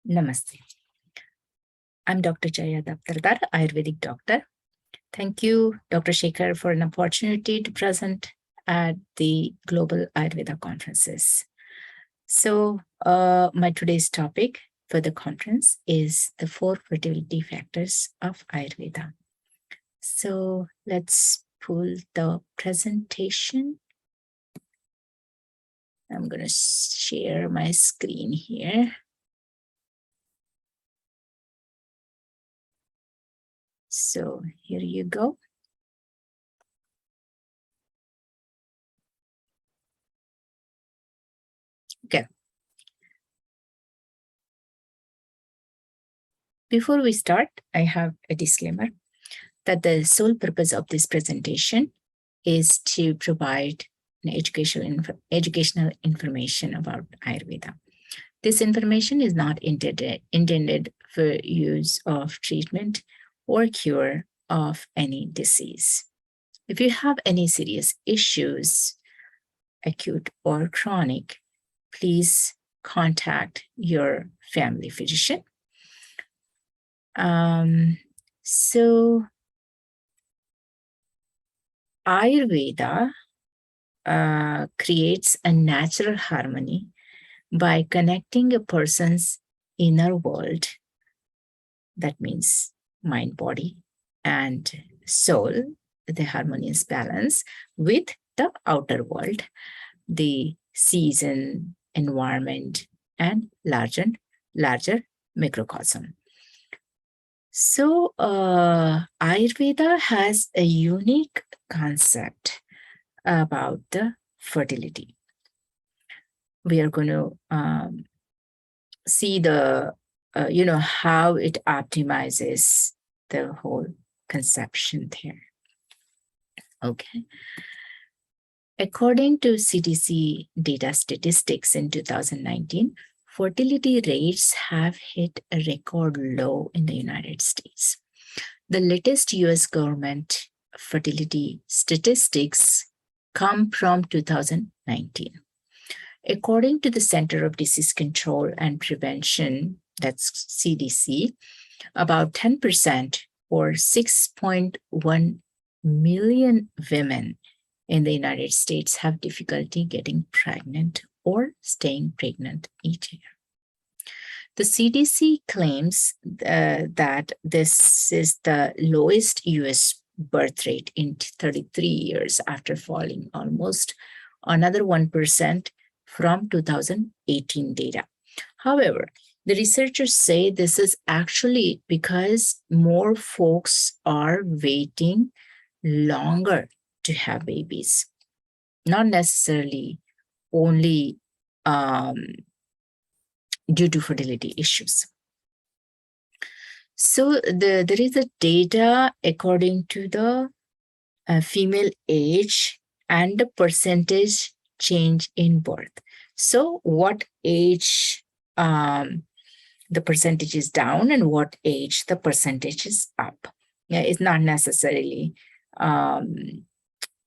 Namaste. I'm Dr. Jaya Daptardar, Ayurvedic doctor. Thank you, Dr. Shekhar, for an opportunity to present at the Global Ayurveda conferences. So, my today's topic for the conference is the 4 fertility factors of Ayurveda. So, let's pull the presentation. I'm going to share my screen here. So here you go. Okay. Before we start, I have a disclaimer that the sole purpose of this presentation is to provide an educational information about Ayurveda. This information is not intended for use of treatment or cure of any disease. If you have any serious issues, acute or chronic, please contact your family physician. So Ayurveda creates a natural harmony by connecting a person's inner world, that means mind, body, and soul, the harmonious balance, with the outer world, the season, environment, and larger microcosm. So, Ayurveda has a unique concept about the fertility. We are going to see the, how it optimizes the whole conception there. Okay. According to CDC data statistics in 2019, fertility rates have hit a record low in the United States. The latest US government fertility statistics come from 2019. According to the Center of Disease Control and Prevention, that's CDC, about 10% or 6.1 million women in the United States have difficulty getting pregnant or staying pregnant each year. The CDC claims that this is the lowest US birth rate in 33 years after falling almost another 1% from 2018 data. However, the researchers say this is actually because more folks are waiting longer to have babies, not necessarily only due to fertility issues. So there is a data according to the female age and the percentage change in birth. So what age the percentage is down and what age the percentage is up. Yeah, it's not necessarily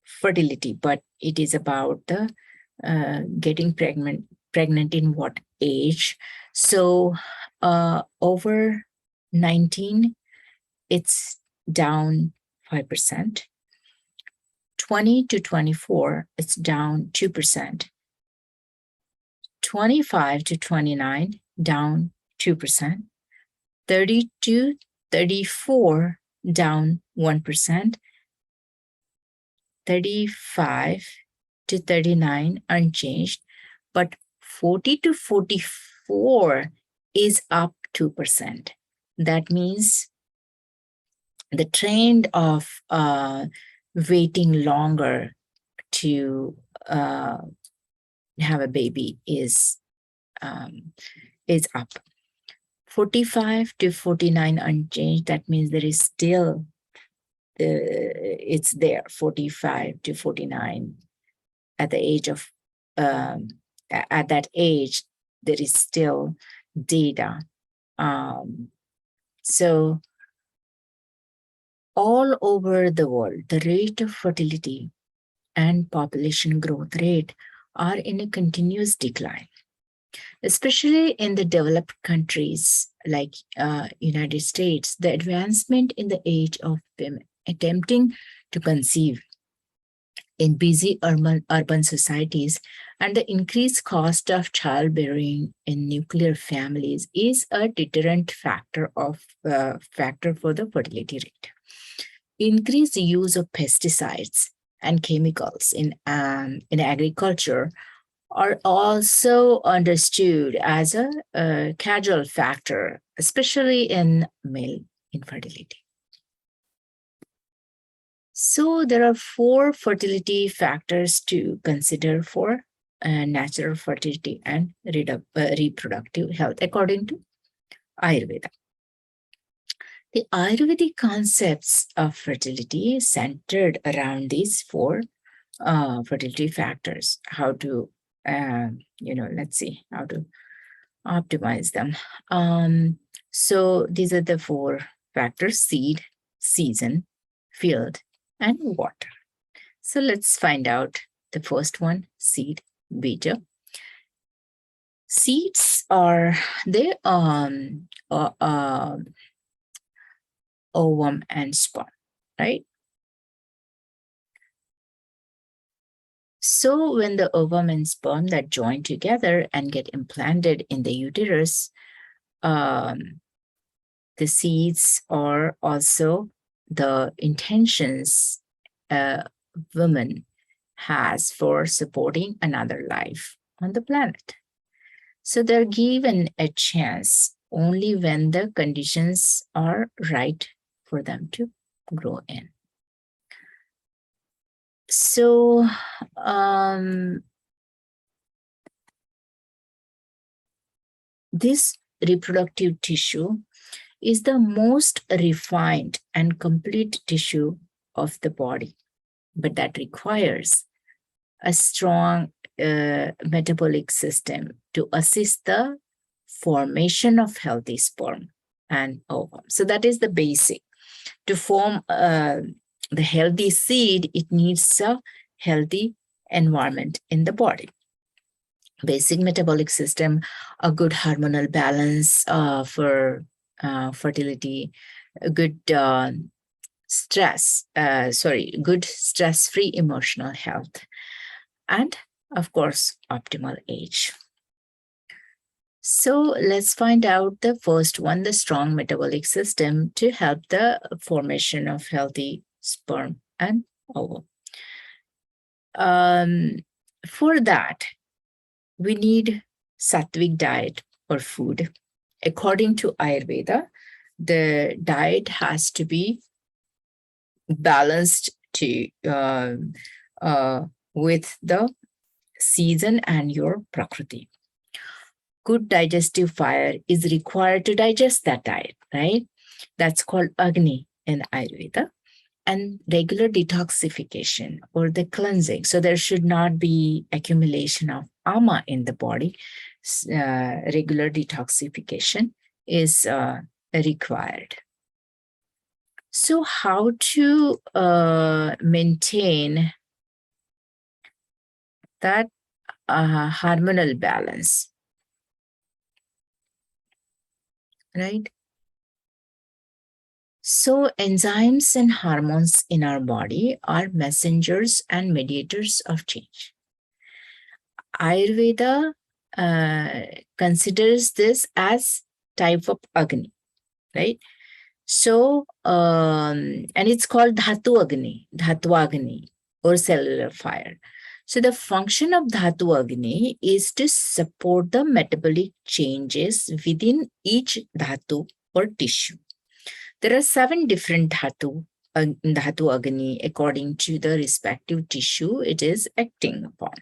fertility, but it is about the getting pregnant in what age. So over 19, it's down 5%. 20 to 24, it's down 2%. 25 to 29, down 2%. 30 to 34, down 1%. 35 to 39, unchanged. But 40 to 44 is up 2%. That means the trend of waiting longer to have a baby is up. 45 to 49 unchanged. That means there is still it's there. 45 to 49 at the age of at that age there is still data. So all over the world, the rate of fertility and population growth rate are in a continuous decline. Especially in the developed countries like United States, the advancement in the age of women attempting to conceive in busy urban societies and the increased cost of childbearing in nuclear families is a deterrent factor for the fertility rate. Increased use of pesticides and chemicals in agriculture are also understood as a casual factor, especially in male infertility. So there are 4 fertility factors to consider for natural fertility and reproductive health according to Ayurveda. The Ayurvedic concepts of fertility centered around these 4 fertility factors. How to, let's see how to optimize them. So these are the 4 factors: seed, season, field, and water. So let's find out the first one, seed, bija. Seeds are they ovum and sperm, right? So when the ovum and sperm that join together and get implanted in the uterus, the seeds are also the intentions a woman has for supporting another life on the planet. So they're given a chance only when the conditions are right for them to grow in. So this reproductive tissue is the most refined and complete tissue of the body, but that requires a strong metabolic system to assist the formation of healthy sperm and ovum. So that is the basic. To form the healthy seed, it needs a healthy environment in the body. Basic metabolic system, a good hormonal balance for fertility, a good good stress-free emotional health, and of course, optimal age. So let's find out the first one, the strong metabolic system to help the formation of healthy sperm and ovum. For that, we need sattvic diet or food. According to Ayurveda, the diet has to be balanced with the season and your prakriti. Good digestive fire is required to digest that diet, right? That's called Agni in Ayurveda. And regular detoxification or the cleansing. So there should not be accumulation of ama in the body. Regular detoxification is required. So how to maintain that hormonal balance, right? So enzymes and hormones in our body are messengers and mediators of change. Ayurveda considers this as type of Agni, right? So, and it's called Dhatu Agni, or cellular fire. So the function of Dhatu Agni is to support the metabolic changes within each Dhatu or tissue. There are 7 different Dhatu Agni according to the respective tissue it is acting upon.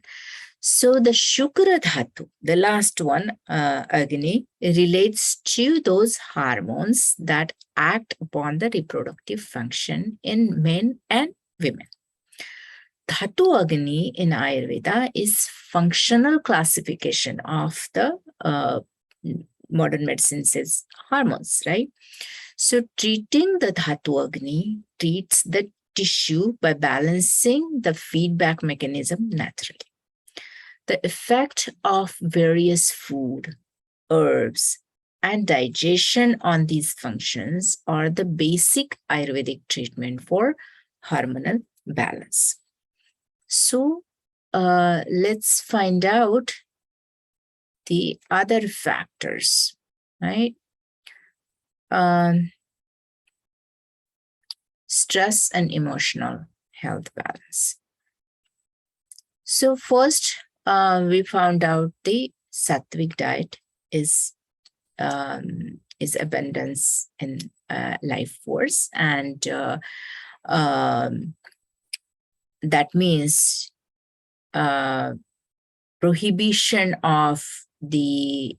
So the Shukra Dhatu, the last one, Agni, relates to those hormones that act upon the reproductive function in men and women. Dhatu Agni in Ayurveda is functional classification of the modern medicine says hormones, right? So treating the Dhatu Agni treats the tissue by balancing the feedback mechanism naturally. The effect of various food, herbs, and digestion on these functions are the basic Ayurvedic treatment for hormonal balance. So let's find out the other factors, right? Stress and emotional health balance. So first, we found out the sattvic diet is abundance in life force, and that means prohibition of the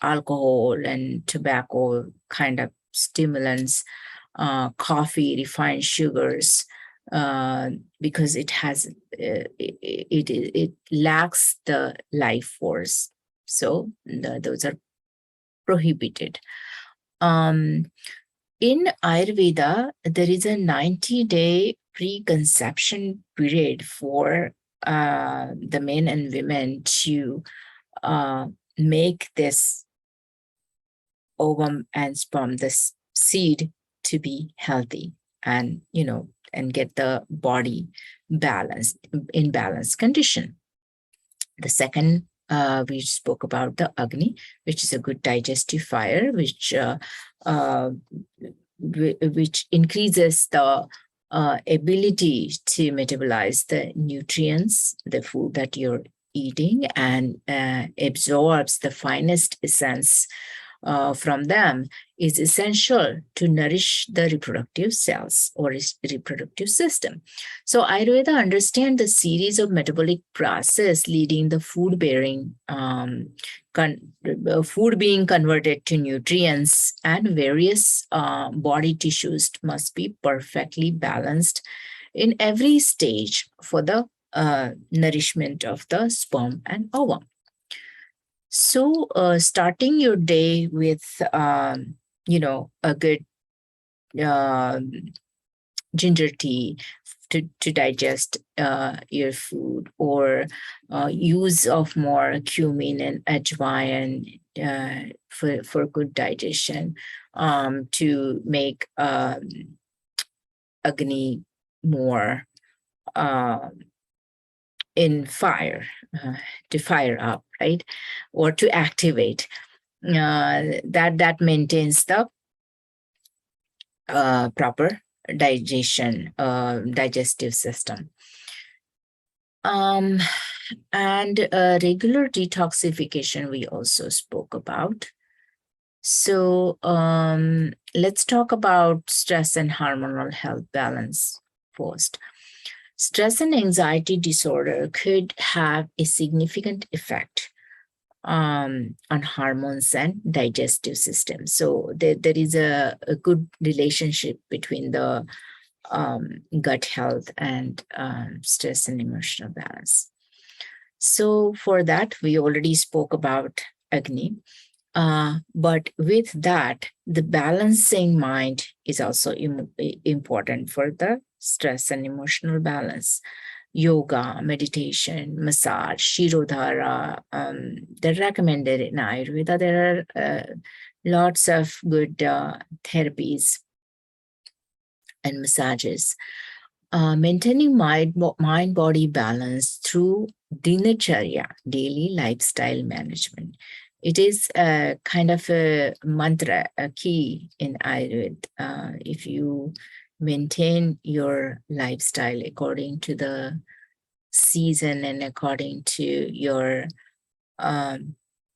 alcohol and tobacco kind of stimulants, coffee, refined sugars, because it has it lacks the life force. So those are prohibited. In Ayurveda, there is a 90-day preconception period for the men and women to make this ovum and sperm, this seed, to be healthy and, and get the body balanced, in balanced condition. The second, we spoke about the Agni, which is a good digestive fire, which increases the ability to metabolize the nutrients, the food that you're eating, and absorbs the finest essence from them, is essential to nourish the reproductive cells or reproductive system. So Ayurveda understands the series of metabolic process leading the food being converted to nutrients, and various body tissues must be perfectly balanced in every stage for the nourishment of the sperm and ovum. So starting your day with, a good ginger tea to digest your food, or use of more cumin and ajwain for good digestion, to make Agni more in fire, to fire up, right? Or to activate. That maintains the proper digestive system. And regular detoxification we also spoke about. So let's talk about stress and hormonal health balance first. Stress and anxiety disorder could have a significant effect on hormones and digestive system. So there is a good relationship between the gut health and stress and emotional balance. So for that, we already spoke about Agni. But with that, the balancing mind is also important for the stress and emotional balance. Yoga, meditation, massage, Shirodhara, they're recommended in Ayurveda. There are lots of good therapies and massages. Maintaining mind-body balance through dinacharya, daily lifestyle management. It is a kind of a mantra, a key in Ayurveda. If you maintain your lifestyle according to the season and according to your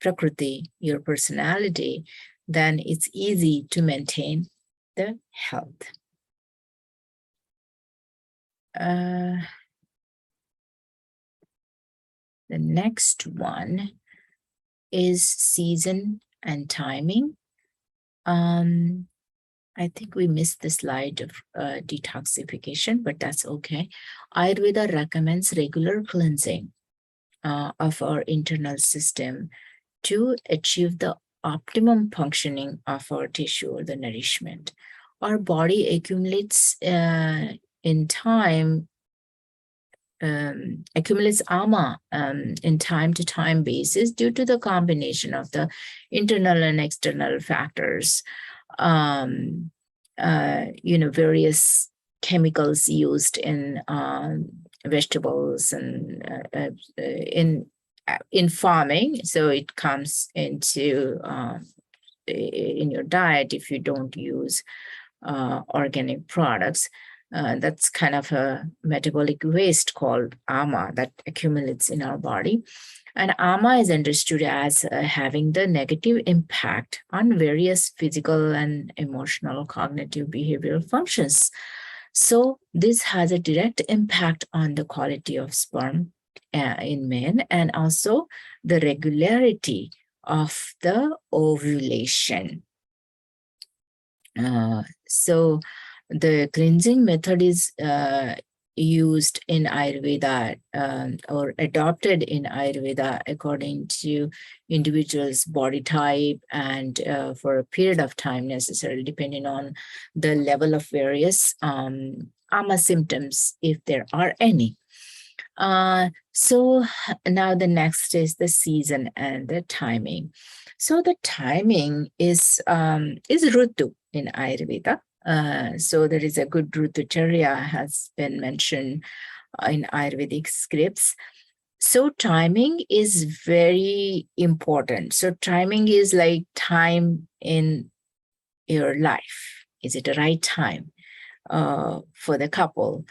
prakriti, your personality, then it's easy to maintain the health. The next one is season and timing. I think we missed the slide of detoxification, but that's okay. Ayurveda recommends regular cleansing of our internal system to achieve the optimum functioning of our tissue or the nourishment. Our body accumulates in time accumulates ama in time-to-time basis due to the combination of the internal and external factors. Various chemicals used in vegetables and in farming. So it comes into in your diet if you don't use organic products. That's kind of a metabolic waste called ama that accumulates in our body. And ama is understood as having the negative impact on various physical and emotional, cognitive, behavioral functions. So this has a direct impact on the quality of sperm in men and also the regularity of the ovulation. So the cleansing method is used in Ayurveda or adopted in Ayurveda according to individual's body type and for a period of time necessarily depending on the level of various ama symptoms if there are any. So now the next is the season and the timing. So the timing is Rutu in Ayurveda. So there is a good Rutucharya has been mentioned in Ayurvedic scripts. So timing is very important. So timing is like time in your life. Is it the right time for the couple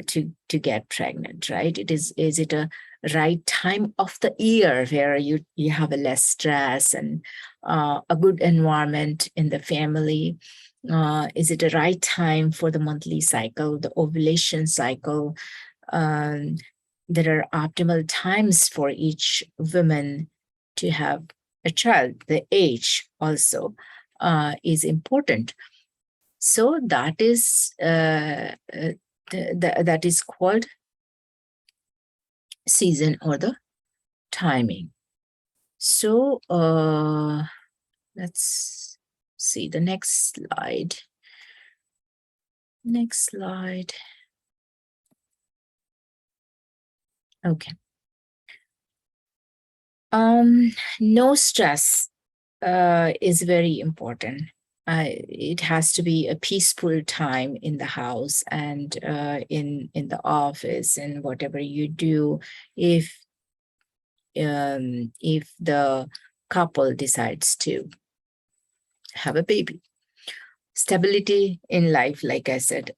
to get pregnant, right? Is it a right time of the year where you have a less stress and a good environment in the family? Is it a right time for the monthly cycle, the ovulation cycle? There are optimal times for each woman to have a child. The age also is important. So that is that is called season or the timing. So let's see the next slide. Next slide. Okay. No stress is very important. It has to be a peaceful time in the house and in the office and whatever you do. If the couple decides to have a baby, stability in life, like I said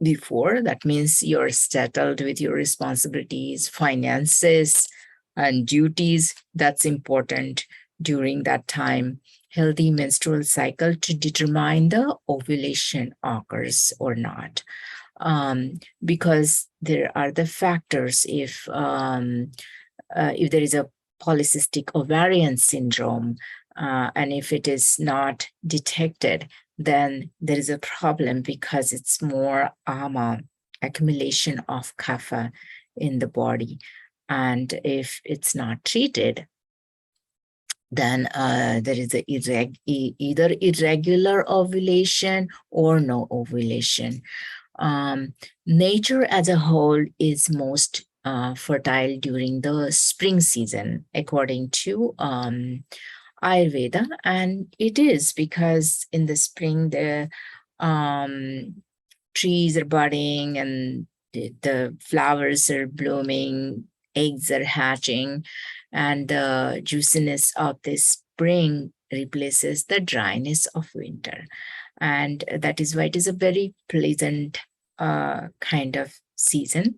before, that means you're settled with your responsibilities, finances, and duties. That's important during that time. Healthy menstrual cycle to determine the ovulation occurs or not. Because there are the factors if there is a polycystic ovarian syndrome and if it is not detected, then there is a problem because it's more ama, accumulation of kapha in the body. And if it's not treated, then there is either irregular ovulation or no ovulation. Nature as a whole is most fertile during the spring season, according to Ayurveda, and it is because in the spring the trees are budding and the flowers are blooming, eggs are hatching, and the juiciness of the spring replaces the dryness of winter. And that is why it is a very pleasant kind of season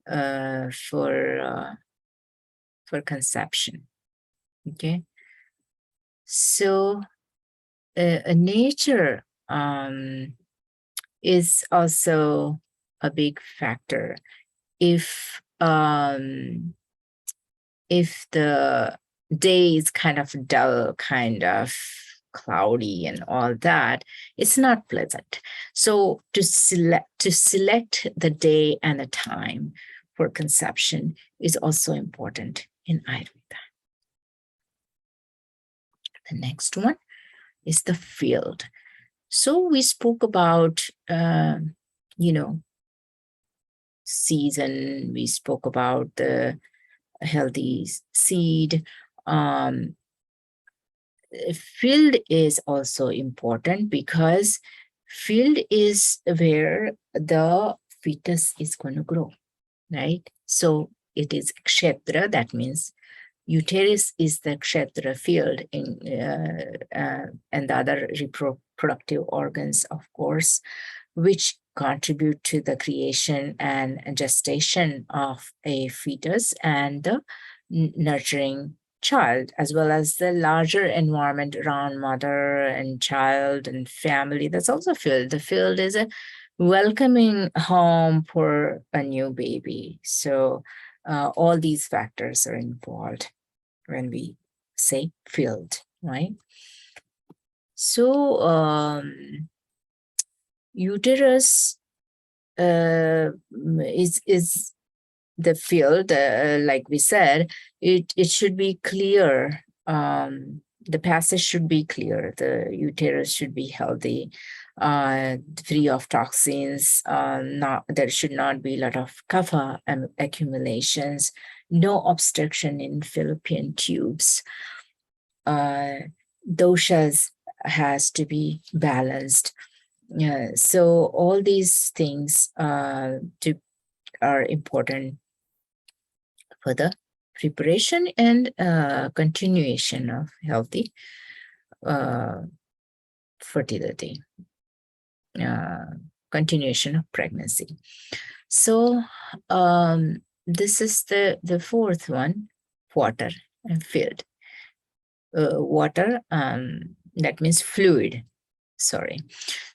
for conception. Okay, so nature is also a big factor. If the day is kind of dull, kind of cloudy and all that, it's not pleasant. So to select the day and the time for conception is also important in Ayurveda. The next one is the field. So we spoke about season. We spoke about the healthy seed. Field is also important because field is where the fetus is going to grow, right? So it is kshetra, that means uterus is the kshetra field and the other reproductive organs, of course, which contribute to the creation and gestation of a fetus and the nurturing child, as well as the larger environment around mother and child and family. That's also field. The field is a welcoming home for a new baby. So all these factors are involved when we say field, right? So uterus is the field, like we said. It should be clear. The passage should be clear. The uterus should be healthy, free of toxins. Not there should not be a lot of kapha accumulations. No obstruction in fallopian tubes. Doshas has to be balanced. So all these things are important for the preparation and continuation of healthy fertility, continuation of pregnancy. So this is the fourth one, water and field. Water, that means fluid. Sorry.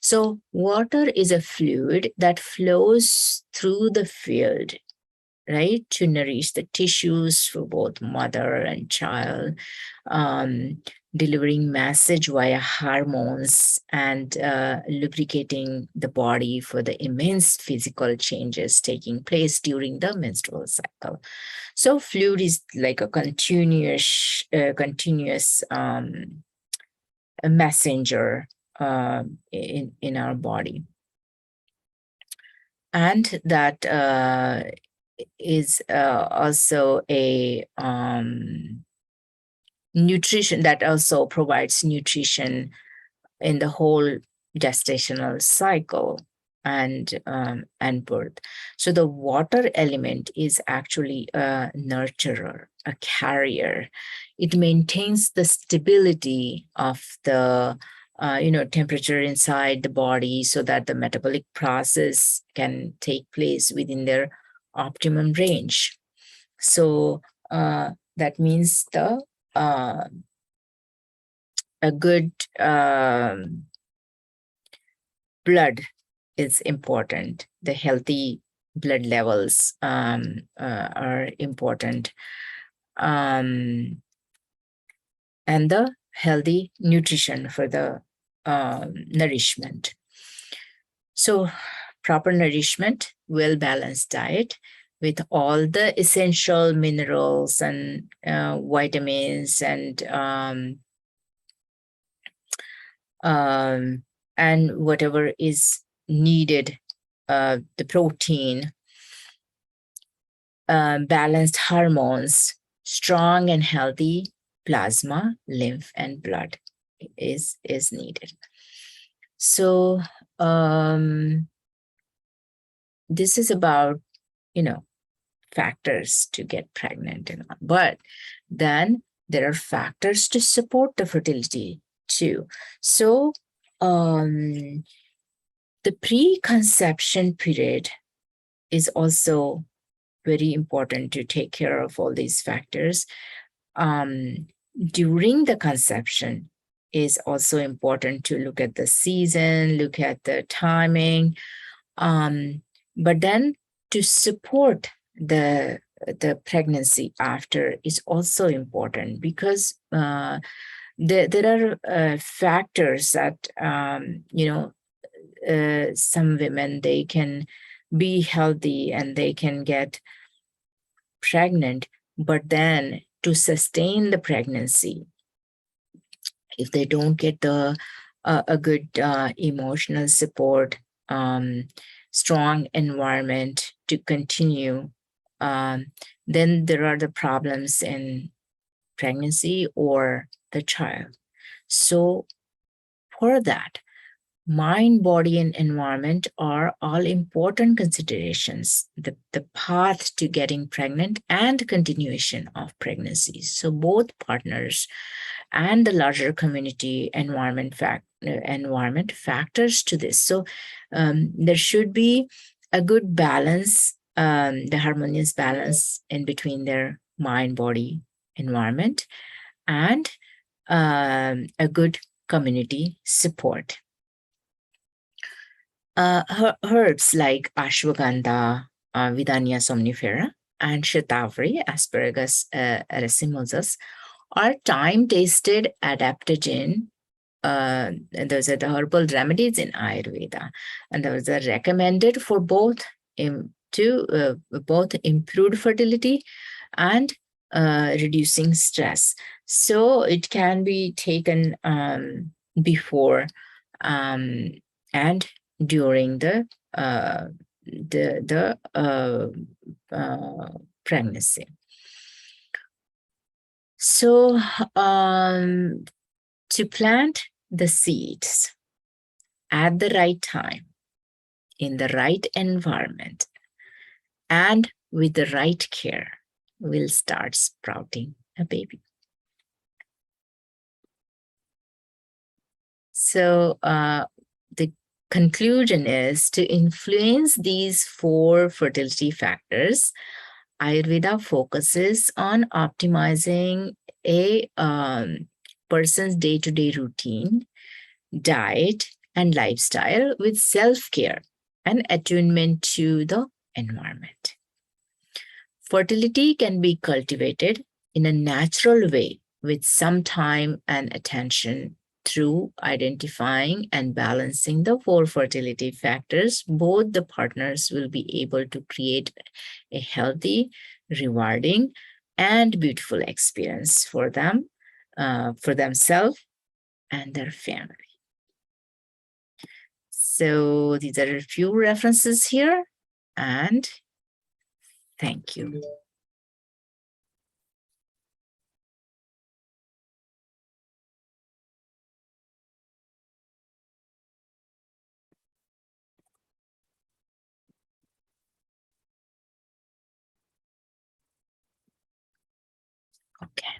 So water is a fluid that flows through the field, right, to nourish the tissues for both mother and child, delivering message via hormones and lubricating the body for the immense physical changes taking place during the menstrual cycle. So fluid is like a continuous messenger in our body, and that is also a nutrition, that also provides nutrition in the whole gestational cycle and birth. So the water element is actually a nurturer, a carrier. It maintains the stability of the temperature inside the body so that the metabolic process can take place within their optimum range. So that means a good blood is important. The healthy blood levels are important. And the healthy nutrition for the nourishment. So proper nourishment, well-balanced diet with all the essential minerals and vitamins and whatever is needed, the protein, balanced hormones, strong and healthy plasma, lymph, and blood is needed. So this is about, factors to get pregnant and all. But then there are factors to support the fertility too. So the preconception period is also very important to take care of all these factors. During the conception is also important to look at the season, look at the timing. But then to support the pregnancy after is also important, because there are factors that some women, they can be healthy and they can get pregnant, but then to sustain the pregnancy, if they don't get a good emotional support, strong environment to continue, then there are the problems in pregnancy or the child. So for that, mind, body, and environment are all important considerations, the path to getting pregnant and continuation of pregnancy. So both partners and the larger community environment factors to this. So there should be a good balance, the harmonious balance in between their mind, body, environment, and a good community support. Herbs like ashwagandha, Vidania somnifera, and shatavari, Asparagus racemosus, are time-tested adaptogen. Those are the herbal remedies in Ayurveda, and those are recommended for both both improved fertility and reducing stress. So it can be taken before and during the pregnancy. So to plant the seeds at the right time, in the right environment, and with the right care, we'll start sprouting a baby. So the conclusion is, to influence these 4 fertility factors, Ayurveda focuses on optimizing a person's day-to-day routine, diet, and lifestyle with self-care and attunement to the environment. Fertility can be cultivated in a natural way with some time and attention. Through identifying and balancing the 4 fertility factors, both the partners will be able to create a healthy, rewarding, and beautiful experience for them, for themselves and their family. So these are a few references here, and thank you. Okay.